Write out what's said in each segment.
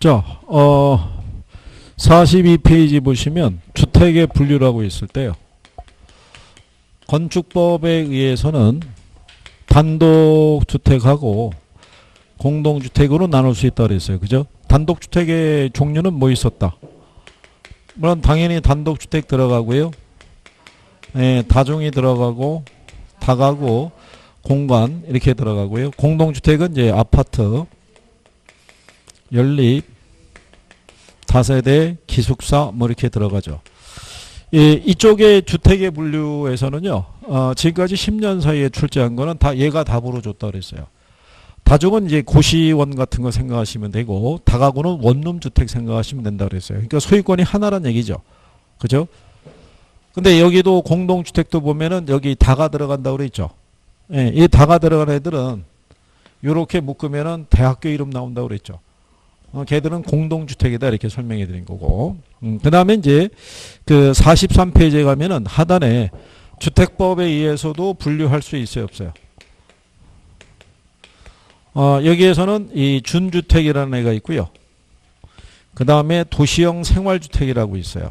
자, 42페이지 보시면 주택의 분류라고 있을 때요. 건축법에 의해서는 단독주택하고 공동주택으로 나눌 수 있다 그랬어요. 그죠? 단독주택의 종류는 뭐 있었다? 물론 당연히 단독주택 들어가고요. 예, 다중이 들어가고 다가구, 공간 이렇게 들어가고요. 공동주택은 이제 아파트, 연립, 다세대, 기숙사 뭐 이렇게 들어가죠. 예, 이쪽의 주택의 분류에서는요. 지금까지 10년 사이에 출제한 거는 다 얘가 답으로 줬다 그랬어요. 다중은 이제 고시원 같은 거 생각하시면 되고 다가구는 원룸 주택 생각하시면 된다 그랬어요. 그러니까 소유권이 하나란 얘기죠. 그죠? 근데 여기도 공동주택도 보면은 여기 다가 들어간다고 그랬죠. 예, 이 다가 들어간 애들은 요렇게 묶으면은 대학교 이름 나온다고 그랬죠. 걔들은 공동주택이다 이렇게 설명해 드린 거고. 그 다음에 이제 그 43페이지에 가면은 하단에 주택법에 의해서도 분류할 수 있어요, 없어요? 여기에서는 이 준주택이라는 애가 있고요. 그 다음에 도시형 생활주택이라고 있어요.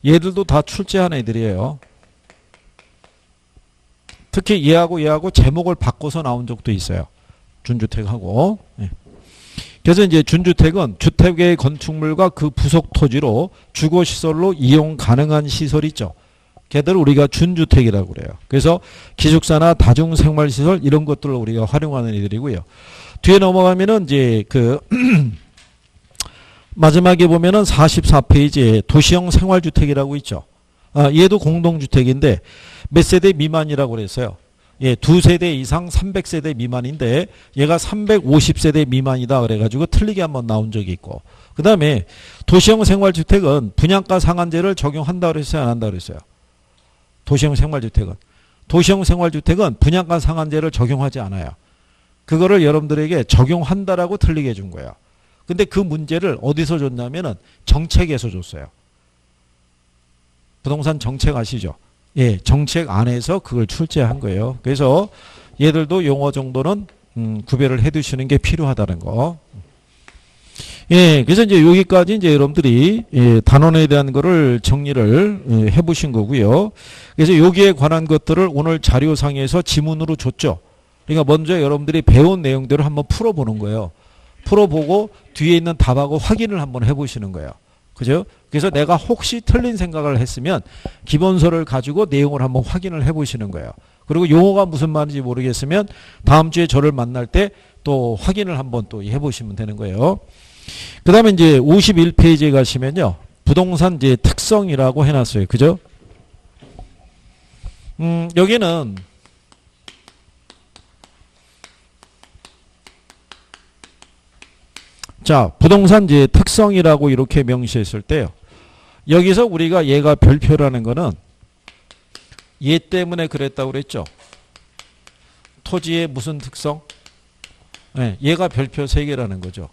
얘들도 다 출제한 애들이에요. 특히 얘하고 제목을 바꿔서 나온 적도 있어요. 준주택하고. 예. 그래서 이제 준주택은 주택의 건축물과 그 부속 토지로 주거시설로 이용 가능한 시설이 있죠. 걔들을 우리가 준주택이라고 그래요. 그래서 기숙사나 다중생활시설 이런 것들을 우리가 활용하는 애들이고요. 뒤에 넘어가면은 이제 그 마지막에 보면은 44페이지에 도시형 생활주택이라고 있죠. 얘도 공동주택인데 몇 세대 미만이라고 그랬어요. 예, 2세대 이상 300세대 미만인데 얘가 350세대 미만이다 그래가지고 틀리게 한번 나온 적이 있고, 그 다음에 도시형 생활주택은 분양가 상한제를 적용한다 그랬어요, 안 한다 그랬어요? 도시형 생활주택은 분양가 상한제를 적용하지 않아요. 그거를 여러분들에게 적용한다라고 틀리게 해준 거예요. 근데 그 문제를 어디서 줬냐면은 정책에서 줬어요. 부동산 정책 아시죠? 예, 정책 안에서 그걸 출제한 거예요. 그래서 얘들도 용어 정도는 구별을 해 두시는 게 필요하다는 거. 예, 그래서 이제 여기까지 이제 여러분들이 단원에 대한 거를 정리를 해 보신 거고요. 그래서 여기에 관한 것들을 오늘 자료상에서 지문으로 줬죠. 그러니까 먼저 여러분들이 배운 내용대로 한번 풀어보는 거예요. 풀어보고 뒤에 있는 답하고 확인을 한번 해보시는 거예요. 그죠? 그래서 내가 혹시 틀린 생각을 했으면 기본서를 가지고 내용을 한번 확인을 해보시는 거예요. 그리고 용어가 무슨 말인지 모르겠으면 다음 주에 저를 만날 때 또 확인을 한번 또 해보시면 되는 거예요. 그 다음에 이제 51페이지에 가시면요. 부동산 이제 특성이라고 해놨어요. 그죠? 여기는 자, 부동산 이제 특성이라고 이렇게 명시했을 때요. 여기서 우리가 얘가 별표라는 거는 얘 때문에 그랬다고 그랬죠. 토지의 무슨 특성? 네, 얘가 별표 3개라는 거죠.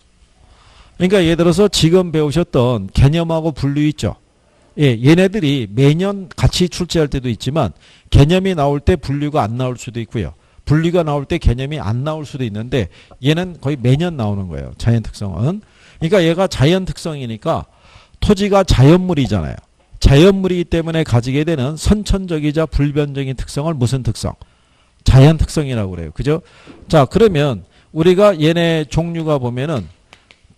그러니까 예를 들어서 지금 배우셨던 개념하고 분류 있죠. 예, 얘네들이 매년 같이 출제할 때도 있지만 개념이 나올 때 분류가 안 나올 수도 있고요. 분류가 나올 때 개념이 안 나올 수도 있는데 얘는 거의 매년 나오는 거예요. 자연 특성은. 그러니까 얘가 자연 특성이니까 토지가 자연물이잖아요. 자연물이기 때문에 가지게 되는 선천적이자 불변적인 특성을 무슨 특성? 자연 특성이라고 그래요. 그죠? 자, 그러면 우리가 얘네 종류가 보면은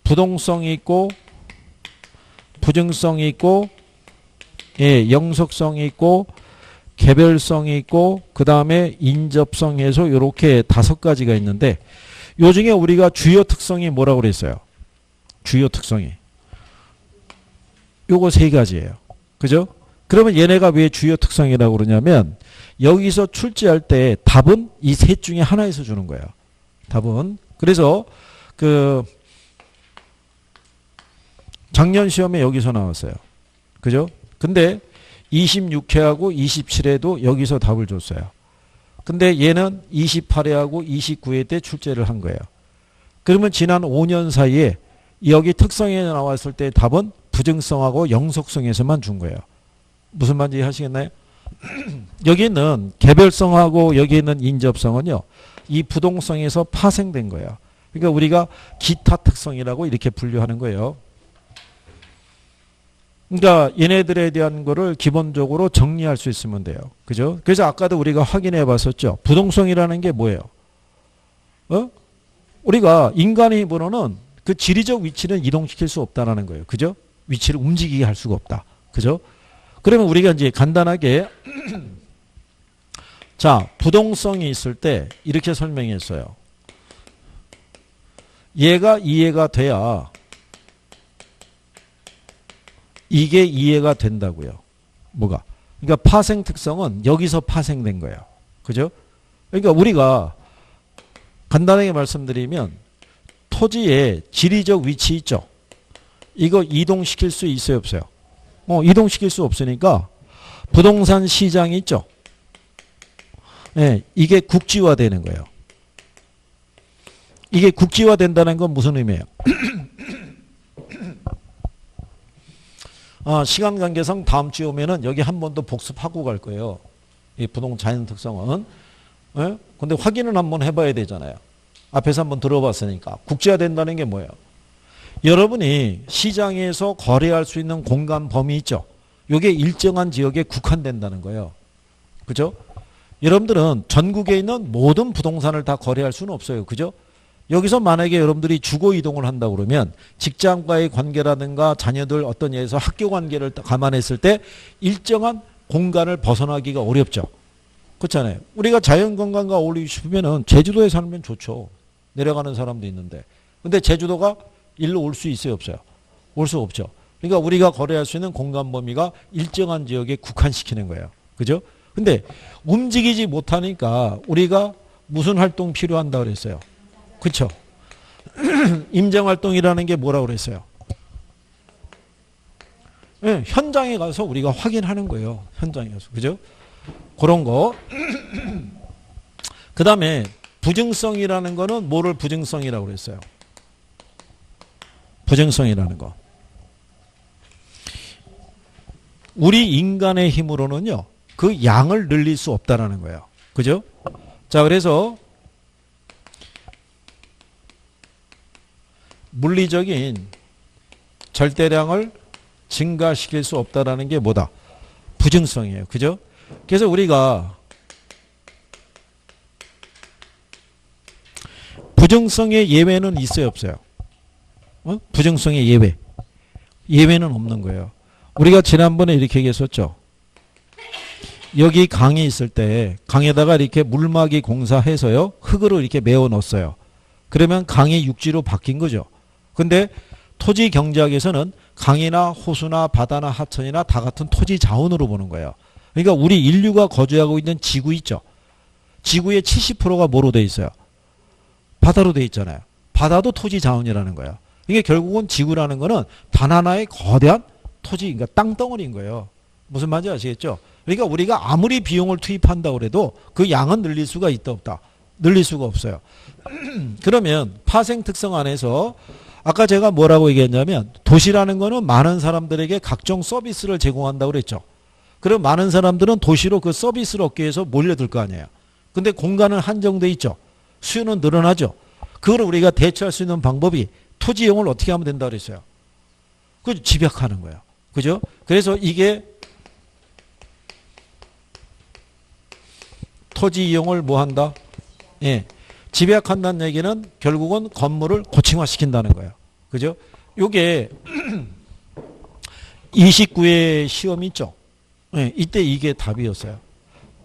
부동성이 있고 부증성이 있고 예, 영속성이 있고 개별성이 있고 그 다음에 인접성에서 이렇게 5가지가 있는데 요 중에 우리가 주요 특성이 뭐라고 그랬어요? 주요 특성이 요거 3가지예요. 그죠? 그러면 얘네가 왜 주요 특성이라고 그러냐면 여기서 출제할 때 답은 이 셋 중에 하나에서 주는 거예요. 답은. 그래서 그 작년 시험에 여기서 나왔어요. 그죠? 근데 26회하고 27회도 여기서 답을 줬어요. 근데 얘는 28회하고 29회 때 출제를 한 거예요. 그러면 지난 5년 사이에 여기 특성에 나왔을 때 답은 부증성하고 영속성에서만 준 거예요. 무슨 말인지 하시겠나요? 여기 있는 개별성하고 여기 있는 인접성은요. 이 부동성에서 파생된 거예요. 그러니까 우리가 기타 특성이라고 이렇게 분류하는 거예요. 그러니까 얘네들에 대한 거를 기본적으로 정리할 수 있으면 돼요. 그죠? 그래서 아까도 우리가 확인해 봤었죠. 부동성이라는 게 뭐예요? 우리가 인간의 힘으로는 그 지리적 위치는 이동시킬 수 없다라는 거예요. 그죠? 위치를 움직이게 할 수가 없다. 그죠? 그러면 우리가 이제 간단하게 자, 부동성이 있을 때 이렇게 설명했어요. 얘가 이해가 돼야 이게 이해가 된다고요. 뭐가? 그러니까 파생 특성은 여기서 파생된 거예요. 그죠? 그러니까 우리가 간단하게 말씀드리면 토지의 지리적 위치 있죠. 이거 이동시킬 수 있어요, 없어요? 이동시킬 수 없으니까 부동산 시장이 있죠. 네, 이게 국지화되는 거예요. 이게 국지화된다는 건 무슨 의미예요? 시간 관계상 다음 주에 오면은 여기 한 번 더 복습하고 갈 거예요. 이 부동산 특성은. 예? 근데 확인은 한번 해봐야 되잖아요. 앞에서 한번 들어봤으니까. 국지화된다는 게 뭐예요? 여러분이 시장에서 거래할 수 있는 공간 범위 있죠. 이게 일정한 지역에 국한된다는 거예요. 그죠? 여러분들은 전국에 있는 모든 부동산을 다 거래할 수는 없어요. 그죠? 여기서 만약에 여러분들이 주거 이동을 한다 그러면 직장과의 관계라든가 자녀들 어떤 예에서 학교 관계를 감안했을 때 일정한 공간을 벗어나기가 어렵죠. 그렇잖아요. 우리가 자연관광과 어울리고 싶으면 제주도에 살면 좋죠. 내려가는 사람도 있는데. 근데 제주도가 일로 올 수 있어요, 없어요? 올 수 없죠. 그러니까 우리가 거래할 수 있는 공간 범위가 일정한 지역에 국한시키는 거예요. 그죠? 근데 움직이지 못하니까 우리가 무슨 활동 필요한다 그랬어요? 그렇죠? 임정활동이라는 게 뭐라고 그랬어요? 네, 현장에 가서 우리가 확인하는 거예요. 현장에 가서. 그죠? 그런 거. 그 다음에 부증성이라는 거는 뭐를 부증성이라고 그랬어요? 부증성이라는 거. 우리 인간의 힘으로는요. 그 양을 늘릴 수 없다라는 거예요. 그죠? 자, 그래서 물리적인 절대량을 증가시킬 수 없다라는 게 뭐다? 부증성이에요. 그죠? 그래서 우리가 부증성의 예외는 있어요, 없어요? 부증성의 예외. 예외는 없는 거예요. 우리가 지난번에 이렇게 얘기했었죠. 여기 강이 있을 때 강에다가 이렇게 물막이 공사해서요. 흙으로 이렇게 메워 넣었어요. 그러면 강이 육지로 바뀐 거죠. 근데 토지 경제학에서는 강이나 호수나 바다나 하천이나 다 같은 토지 자원으로 보는 거예요. 그러니까 우리 인류가 거주하고 있는 지구 있죠. 지구의 70%가 뭐로 돼 있어요? 바다로 돼 있잖아요. 바다도 토지 자원이라는 거예요. 이게 결국은 지구라는 거는 단 하나의 거대한 토지, 그러니까 땅덩어리인 거예요. 무슨 말인지 아시겠죠? 그러니까 우리가 아무리 비용을 투입한다고 해도 그 양은 늘릴 수가 있다 없다? 늘릴 수가 없어요. 그러면 파생 특성 안에서 아까 제가 뭐라고 얘기했냐면 도시라는 거는 많은 사람들에게 각종 서비스를 제공한다고 그랬죠. 그럼 많은 사람들은 도시로 그 서비스를 얻기 위해서 몰려들 거 아니에요. 근데 공간은 한정돼 있죠. 수요는 늘어나죠. 그걸 우리가 대처할 수 있는 방법이 토지 이용을 어떻게 하면 된다 그랬어요. 그 집약하는 거예요. 그죠? 그래서 이게 토지 이용을 뭐 한다? 예. 집약한다는 얘기는 결국은 건물을 고층화시킨다는 거예요. 그죠? 요게 29회 시험 있죠? 예, 이때 이게 답이었어요.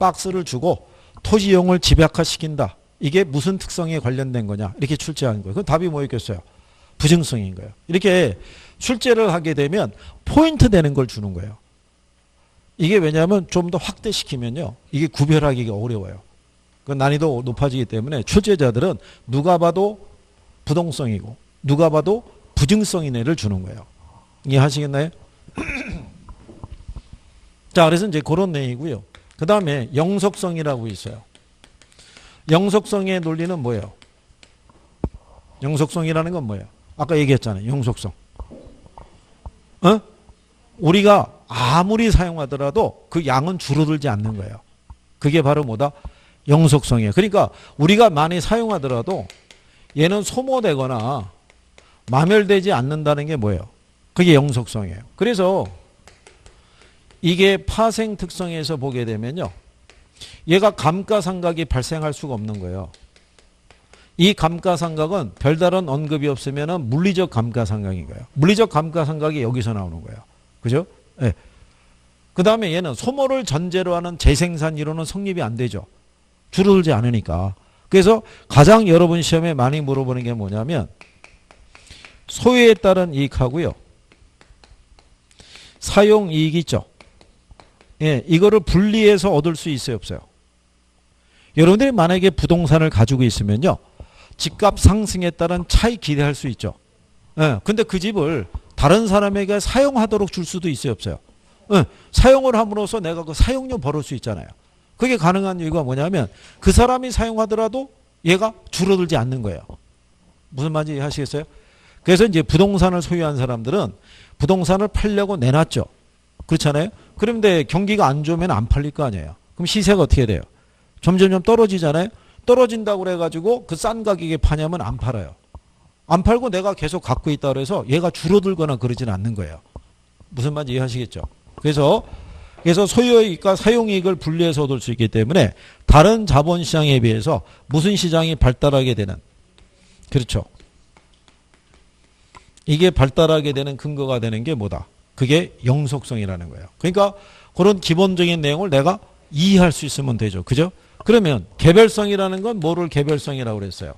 박스를 주고 토지 이용을 집약화시킨다. 이게 무슨 특성에 관련된 거냐? 이렇게 출제하는 거예요. 그 답이 뭐였겠어요? 부증성인 거예요. 이렇게 출제를 하게 되면 포인트 되는 걸 주는 거예요. 이게 왜냐하면 좀 더 확대시키면요. 이게 구별하기가 어려워요. 그 난이도 높아지기 때문에 출제자들은 누가 봐도 부동성이고 누가 봐도 부증성인 애를 주는 거예요. 이해하시겠나요? 자, 그래서 이제 그런 내용이고요. 그 다음에 영속성이라고 있어요. 영속성의 논리는 뭐예요? 영속성이라는 건 뭐예요? 아까 얘기했잖아요. 영속성. 우리가 아무리 사용하더라도 그 양은 줄어들지 않는 거예요. 그게 바로 뭐다? 영속성이에요. 그러니까 우리가 많이 사용하더라도 얘는 소모되거나 마멸되지 않는다는 게 뭐예요? 그게 영속성이에요. 그래서 이게 파생 특성에서 보게 되면요. 얘가 감가상각이 발생할 수가 없는 거예요. 이 감가상각은 별다른 언급이 없으면 물리적 감가상각인 거예요. 물리적 감가상각이 여기서 나오는 거예요. 그죠? 네. 그 다음에 얘는 소모를 전제로 하는 재생산 이론은 성립이 안 되죠. 줄어들지 않으니까. 그래서 가장 여러분 시험에 많이 물어보는 게 뭐냐면 소유에 따른 이익하고요. 사용이익 있죠. 예, 이거를 분리해서 얻을 수 있어요, 없어요? 여러분들이 만약에 부동산을 가지고 있으면요. 집값 상승에 따른 차익 기대할 수 있죠. 예, 근데 그 집을 다른 사람에게 사용하도록 줄 수도 있어요, 없어요? 예, 사용을 함으로써 내가 그 사용료 벌을 수 있잖아요. 그게 가능한 이유가 뭐냐면 그 사람이 사용하더라도 얘가 줄어들지 않는 거예요. 무슨 말인지 이해하시겠어요? 그래서 이제 부동산을 소유한 사람들은 부동산을 팔려고 내놨죠. 그렇잖아요? 그런데 경기가 안 좋으면 안 팔릴 거 아니에요. 그럼 시세가 어떻게 돼요? 점점점 떨어지잖아요. 떨어진다고 그래가지고 그 싼 가격에 파냐면 안 팔아요. 안 팔고 내가 계속 갖고 있다 그래서 얘가 줄어들거나 그러지는 않는 거예요. 무슨 말인지 이해하시겠죠? 그래서 소유이익과 사용이익을 분리해서 얻을 수 있기 때문에 다른 자본시장에 비해서 무슨 시장이 발달하게 되는, 그렇죠? 이게 발달하게 되는 근거가 되는 게 뭐다? 그게 영속성이라는 거예요. 그러니까 그런 기본적인 내용을 내가 이해할 수 있으면 되죠. 그죠? 그러면 개별성이라는 건 뭐를 개별성이라고 그랬어요?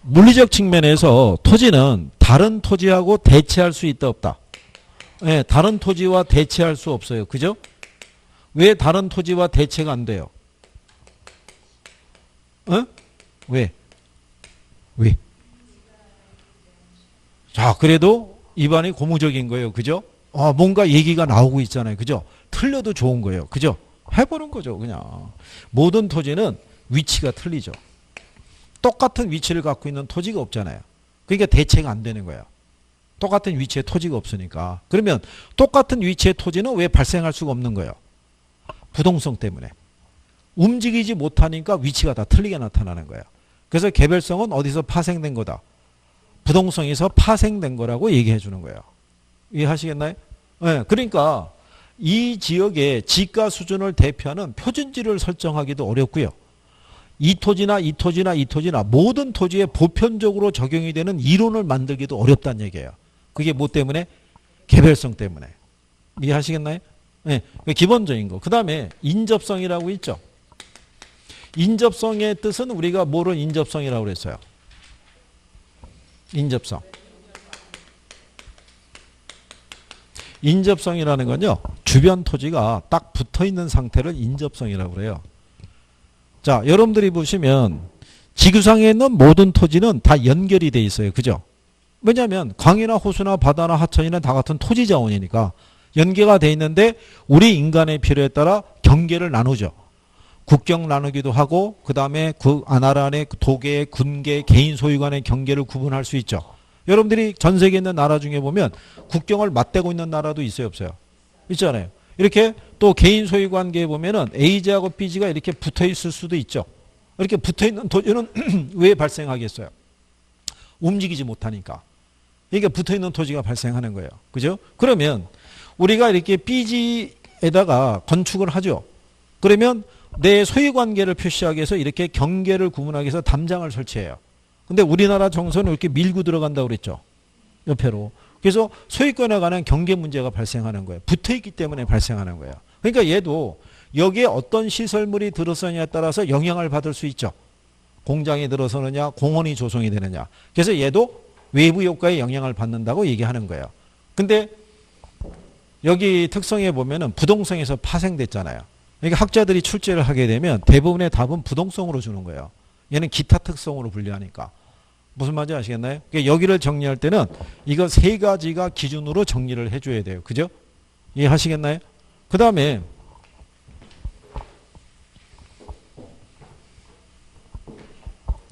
물리적 측면에서 토지는 다른 토지하고 대체할 수 있다 없다? 네, 다른 토지와 대체할 수 없어요. 그죠? 왜 다른 토지와 대체가 안 돼요? 왜? 자, 그래도 입안이 고무적인 거예요. 그죠? 뭔가 얘기가 나오고 있잖아요. 그죠? 틀려도 좋은 거예요. 그죠? 해보는 거죠. 그냥. 모든 토지는 위치가 틀리죠. 똑같은 위치를 갖고 있는 토지가 없잖아요. 그러니까 대체가 안 되는 거예요. 똑같은 위치에 토지가 없으니까. 그러면 똑같은 위치의 토지는 왜 발생할 수가 없는 거예요? 부동성 때문에. 움직이지 못하니까 위치가 다 틀리게 나타나는 거예요. 그래서 개별성은 어디서 파생된 거다? 부동성에서 파생된 거라고 얘기해 주는 거예요. 이해하시겠나요? 네, 그러니까 이 지역의 지가 수준을 대표하는 표준지를 설정하기도 어렵고요. 이 토지나 모든 토지에 보편적으로 적용이 되는 이론을 만들기도 어렵다는 얘기예요. 그게 뭐 때문에? 개별성 때문에. 이해하시겠나요? 네, 기본적인 거. 그 다음에 인접성이라고 있죠. 인접성의 뜻은 우리가 뭐를 인접성이라고 그랬어요? 인접성. 인접성이라는 건요. 주변 토지가 딱 붙어있는 상태를 인접성이라고 그래요. 자, 여러분들이 보시면 지구상에 있는 모든 토지는 다 연결이 돼 있어요. 그죠? 왜냐하면 강이나 호수나 바다나 하천이나 다 같은 토지 자원이니까 연계가 돼 있는데 우리 인간의 필요에 따라 경계를 나누죠. 국경 나누기도 하고 그 다음에 그 나라 안에 도계, 군계, 개인 소유 간의 경계를 구분할 수 있죠. 여러분들이 전 세계에 있는 나라 중에 보면 국경을 맞대고 있는 나라도 있어요, 없어요? 있잖아요. 이렇게 또 개인 소유 관계에 보면은 A지하고 B지가 이렇게 붙어 있을 수도 있죠. 이렇게 붙어 있는 토지는 왜 발생하겠어요? 움직이지 못하니까. 이게 붙어 있는 토지가 발생하는 거예요. 그죠? 그러면 우리가 이렇게 B지에다가 건축을 하죠. 그러면 내 소유 관계를 표시하기 위해서 이렇게 경계를 구분하기 위해서 담장을 설치해요. 근데 우리나라 정서는 이렇게 밀고 들어간다고 그랬죠. 옆으로. 그래서 소유권에 관한 경계 문제가 발생하는 거예요. 붙어있기 때문에 발생하는 거예요. 그러니까 얘도 여기에 어떤 시설물이 들어서느냐에 따라서 영향을 받을 수 있죠. 공장이 들어서느냐, 공원이 조성이 되느냐. 그래서 얘도 외부 효과에 영향을 받는다고 얘기하는 거예요. 근데 여기 특성에 보면은 부동성에서 파생됐잖아요. 그러니까 학자들이 출제를 하게 되면 대부분의 답은 부동성으로 주는 거예요. 얘는 기타 특성으로 분류하니까. 무슨 말인지 아시겠나요? 그러니까 여기를 정리할 때는 이거 세 가지가 기준으로 정리를 해줘야 돼요. 그죠? 이해하시겠나요? 그 다음에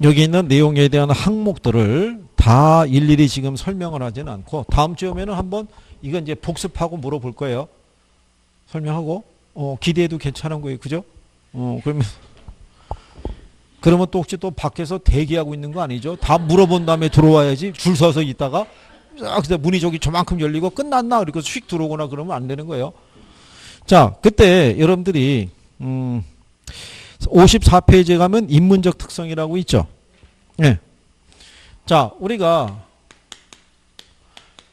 여기 있는 내용에 대한 항목들을 다 일일이 지금 설명을 하지는 않고 다음 주에 오면은 한번 이건 이제 복습하고 물어볼 거예요. 설명하고 기대해도 괜찮은 거예요. 그죠? 그러면 그러면 또 혹시 또 밖에서 대기하고 있는 거 아니죠? 다 물어본 다음에 들어와야지. 줄 서서 있다가 딱 문이 저기 저만큼 열리고 끝났나? 그리고 휙 들어오거나 그러면 안 되는 거예요. 자, 그때 여러분들이 54페이지에 가면 인문적 특성이라고 있죠. 네. 자, 우리가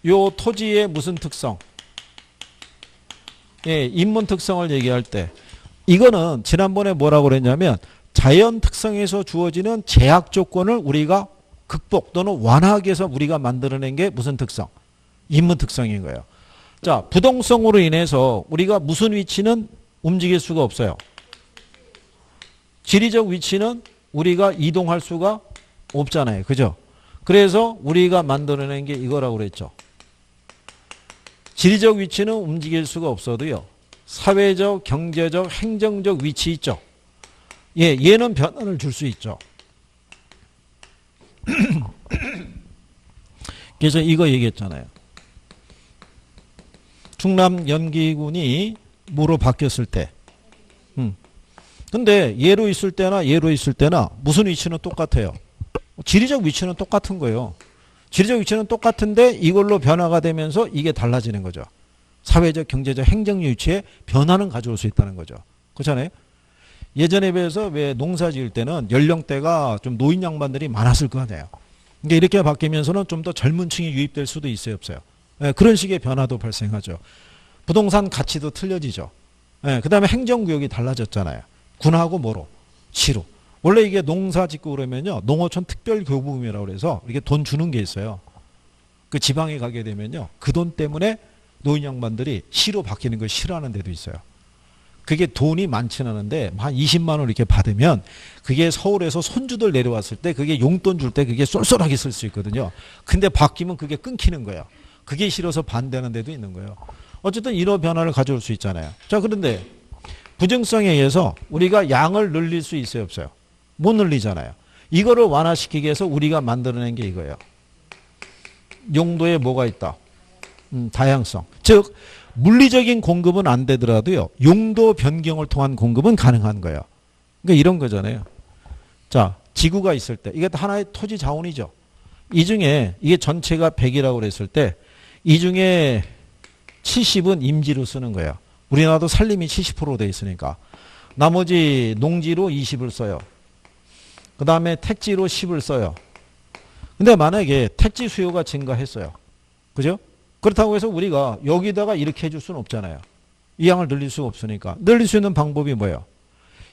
요 토지의 무슨 특성? 예, 인문 특성을 얘기할 때 이거는 지난번에 뭐라고 그랬냐면 자연 특성에서 주어지는 제약 조건을 우리가 극복 또는 완화하기 위해서 우리가 만들어낸 게 무슨 특성? 인문 특성인 거예요. 자, 부동성으로 인해서 우리가 무슨 위치는 움직일 수가 없어요. 지리적 위치는 우리가 이동할 수가 없잖아요. 그죠? 그래서 우리가 만들어낸 게 이거라고 그랬죠. 지리적 위치는 움직일 수가 없어도요. 사회적, 경제적, 행정적 위치 있죠. 예, 얘는 변화를 줄 수 있죠. 그래서 이거 얘기했잖아요. 충남 연기군이 뭐로 바뀌었을 때. 근데 얘로 있을 때나 얘로 있을 때나 무슨 위치는 똑같아요. 지리적 위치는 똑같은 거예요. 지리적 위치는 똑같은데 이걸로 변화가 되면서 이게 달라지는 거죠. 사회적, 경제적, 행정적 위치에 변화는 가져올 수 있다는 거죠. 그렇잖아요. 예전에 비해서 왜 농사 지을 때는 연령대가 좀 노인 양반들이 많았을 거 아니에요. 이게 이렇게 바뀌면서는 좀 더 젊은 층이 유입될 수도 있어요, 없어요. 예, 그런 식의 변화도 발생하죠. 부동산 가치도 틀려지죠. 예, 그 다음에 행정구역이 달라졌잖아요. 군하고 뭐로? 시로. 원래 이게 농사 짓고 그러면요. 농어촌 특별교부금이라고 그래서 이렇게 돈 주는 게 있어요. 그 지방에 가게 되면요. 그 돈 때문에 노인 양반들이 시로 바뀌는 걸 싫어하는 데도 있어요. 그게 돈이 많지는 않은데 한 20만 원 이렇게 받으면 그게 서울에서 손주들 내려왔을 때 그게 용돈 줄 때 그게 쏠쏠하게 쓸 수 있거든요. 근데 바뀌면 그게 끊기는 거예요. 그게 싫어서 반대하는 데도 있는 거예요. 어쨌든 이런 변화를 가져올 수 있잖아요. 자, 그런데 부정성에 의해서 우리가 양을 늘릴 수 있어요, 없어요? 못 늘리잖아요. 이거를 완화시키기 위해서 우리가 만들어낸 게 이거예요. 용도에 뭐가 있다? 다양성. 즉 물리적인 공급은 안 되더라도요. 용도 변경을 통한 공급은 가능한 거예요. 그러니까 이런 거잖아요. 자, 지구가 있을 때 이게 하나의 토지 자원이죠. 이 중에 이게 전체가 100이라고 그랬을 때 이 중에 70은 임지로 쓰는 거예요. 우리나라도 산림이 70% 돼 있으니까. 나머지 농지로 20을 써요. 그 다음에 택지로 10을 써요. 근데 만약에 택지 수요가 증가했어요. 그죠? 그렇다고 해서 우리가 여기다가 이렇게 해줄 수는 없잖아요. 이 양을 늘릴 수가 없으니까. 늘릴 수 있는 방법이 뭐예요?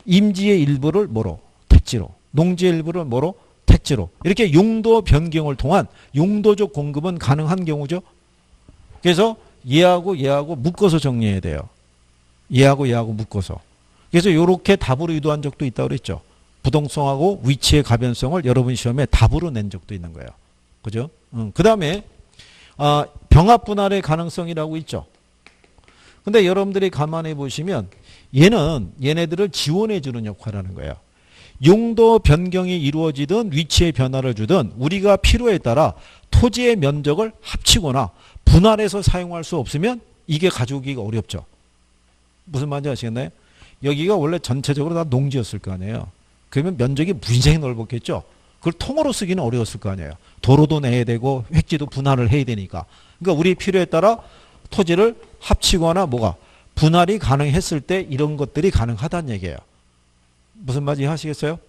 임지의 일부를 뭐로? 택지로. 농지의 일부를 뭐로? 택지로. 이렇게 용도 변경을 통한 용도적 공급은 가능한 경우죠. 그래서 얘하고 얘하고 묶어서 정리해야 돼요. 얘하고 얘하고 묶어서. 그래서 이렇게 답으로 유도한 적도 있다고 그랬죠. 부동성하고 위치의 가변성을 여러분 시험에 답으로 낸 적도 있는 거예요. 그죠? 그 다음에 병합 분할의 가능성이라고 있죠. 근데 여러분들이 가만히 보시면 얘네들을 지원해 주는 역할을 하는 거예요. 용도 변경이 이루어지든 위치의 변화를 주든 우리가 필요에 따라 토지의 면적을 합치거나 분할해서 사용할 수 없으면 이게 가져오기가 어렵죠. 무슨 말인지 아시겠나요? 여기가 원래 전체적으로 다 농지였을 거 아니에요. 그러면 면적이 무지하게 넓었겠죠. 그걸 통으로 쓰기는 어려웠을 거 아니에요. 도로도 내야 되고 획지도 분할을 해야 되니까. 그러니까 우리 필요에 따라 토지를 합치거나 뭐가 분할이 가능했을 때 이런 것들이 가능하다는 얘기예요. 무슨 말인지 하시겠어요?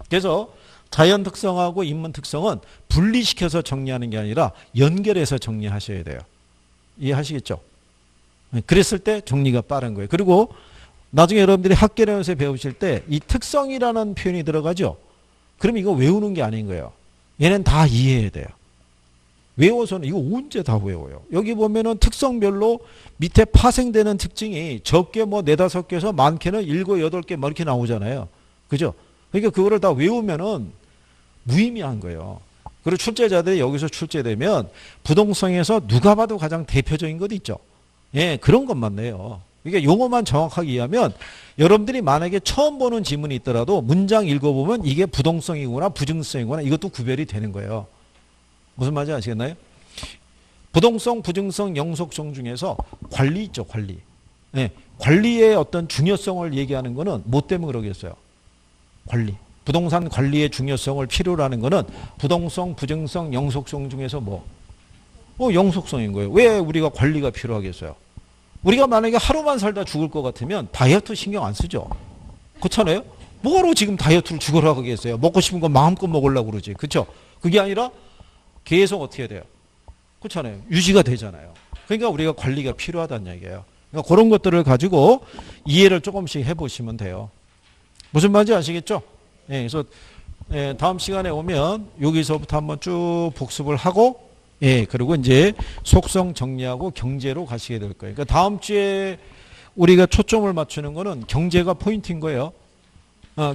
그래서 자연 특성하고 인문 특성은 분리시켜서 정리하는 게 아니라 연결해서 정리하셔야 돼요. 이해하시겠죠? 그랬을 때 정리가 빠른 거예요. 그리고 나중에 여러분들이 학계론에서 배우실 때 이 특성이라는 표현이 들어가죠. 그럼 이거 외우는 게 아닌 거예요. 얘는 다 이해해야 돼요. 외워서는 이거 언제 다 외워요. 여기 보면은 특성별로 밑에 파생되는 특징이 적게 뭐 4-5개에서 많게는 7, 8개 뭐 이렇게 나오잖아요. 그죠? 그러니까 그거를 다 외우면은 무의미한 거예요. 그리고 출제자들이 여기서 출제되면 부동성에서 누가 봐도 가장 대표적인 것 있죠. 예, 그런 것만 내요. 이게 용어만 정확하게 이해하면 여러분들이 만약에 처음 보는 지문이 있더라도 문장 읽어보면 이게 부동성이구나 부증성이구나 이것도 구별이 되는 거예요. 무슨 말인지 아시겠나요? 부동성, 부증성, 영속성 중에서 관리 있죠. 관리. 네, 관리의 어떤 중요성을 얘기하는 거는 뭐 때문에 그러겠어요? 관리. 부동산 관리의 중요성을 필요로 하는 거는 부동성, 부정성, 영속성 중에서 뭐? 영속성인 거예요. 왜 우리가 관리가 필요하겠어요? 우리가 만약에 하루만 살다 죽을 것 같으면 다이어트 신경 안 쓰죠. 그렇잖아요? 뭐로 지금 다이어트를 죽으라고 하겠어요? 먹고 싶은 거 마음껏 먹으려고 그러지. 그렇죠? 그게 아니라 계속 어떻게 해야 돼요? 그렇잖아요. 유지가 되잖아요. 그러니까 우리가 관리가 필요하다는 얘기예요. 그러니까 그런 것들을 가지고 이해를 조금씩 해보시면 돼요. 무슨 말인지 아시겠죠? 예, 그래서 다음 시간에 오면 여기서부터 한번 쭉 복습을 하고 그리고 이제 속성 정리하고 경제로 가시게 될 거예요. 그러니까 다음 주에 우리가 초점을 맞추는 거는 경제가 포인트인 거예요.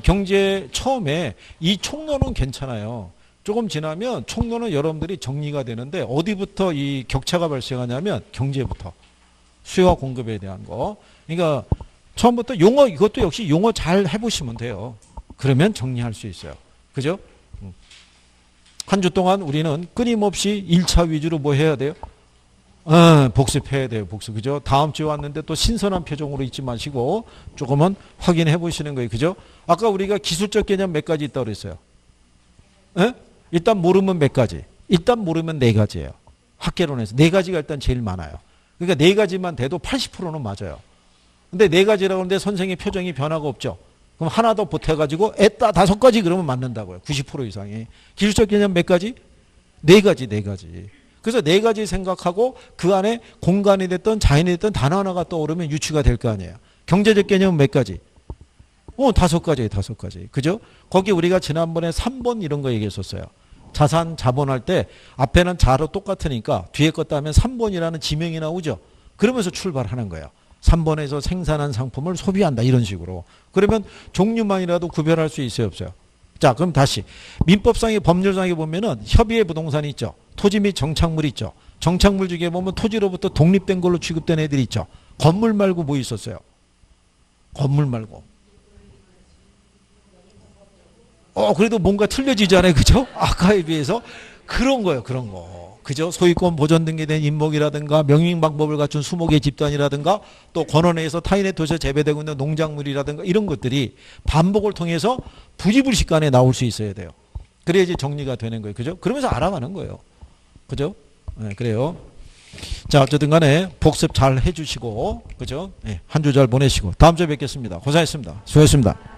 경제 처음에 이 총론은 괜찮아요. 조금 지나면 총론은 여러분들이 정리가 되는데 어디부터 이 격차가 발생하냐면 경제부터. 수요와 공급에 대한 거. 그러니까 처음부터 용어 이것도 역시 용어 잘 해보시면 돼요. 그러면 정리할 수 있어요. 그죠? 한 주 동안 우리는 끊임없이 1차 위주로 뭐 해야 돼요? 복습해야 돼요. 복습. 그죠? 다음 주에 왔는데 또 신선한 표정으로 있지 마시고 조금은 확인해 보시는 거예요. 그죠? 아까 우리가 기술적 개념 몇 가지 있다고 그랬어요. 일단 모르면 몇 가지? 일단 모르면 네 가지예요. 학계론에서. 네 가지가 일단 제일 많아요. 그러니까 네 가지만 돼도 80%는 맞아요. 근데 네 가지라고 하는데 선생의 표정이 변화가 없죠. 그럼 하나 더 보태가지고 애따 5가지 그러면 맞는다고요. 90% 이상이. 기술적 개념 몇 가지? 네 가지. 그래서 네 가지 생각하고 그 안에 공간이 됐든 자연이 됐든 단어 하나가 떠오르면 유추가 될 거 아니에요. 경제적 개념은 몇 가지? 5가지. 그죠? 거기 우리가 지난번에 3번 이런 거 얘기했었어요. 자산, 자본 할 때 앞에는 자로 똑같으니까 뒤에 것 따면 3번이라는 지명이 나오죠. 그러면서 출발하는 거예요. 3번에서 생산한 상품을 소비한다 이런 식으로. 그러면 종류만이라도 구별할 수 있어요 없어요? 자 그럼 다시 민법상의 법률상에 보면은 협의의 부동산이 있죠. 토지 및 정착물 있죠. 정착물 중에 보면 토지로부터 독립된 걸로 취급된 애들이 있죠. 건물 말고 뭐 있었어요? 건물 말고. 그래도 뭔가 틀려지잖아요. 그죠? 아까에 비해서 그런 거예요. 그런 거. 그죠? 소유권 보전 등기된 임목이라든가 명령 방법을 갖춘 수목의 집단이라든가 또 권원에서 타인의 토지에 재배되고 있는 농작물이라든가 이런 것들이 반복을 통해서 부지불식간에 나올 수 있어야 돼요. 그래야지 정리가 되는 거예요. 그죠? 그러면서 알아가는 거예요. 그죠? 네, 그래요. 자, 어쨌든 간에 복습 잘 해주시고, 그죠? 네, 한 주 잘 보내시고, 다음 주에 뵙겠습니다. 고생했습니다. 수고했습니다.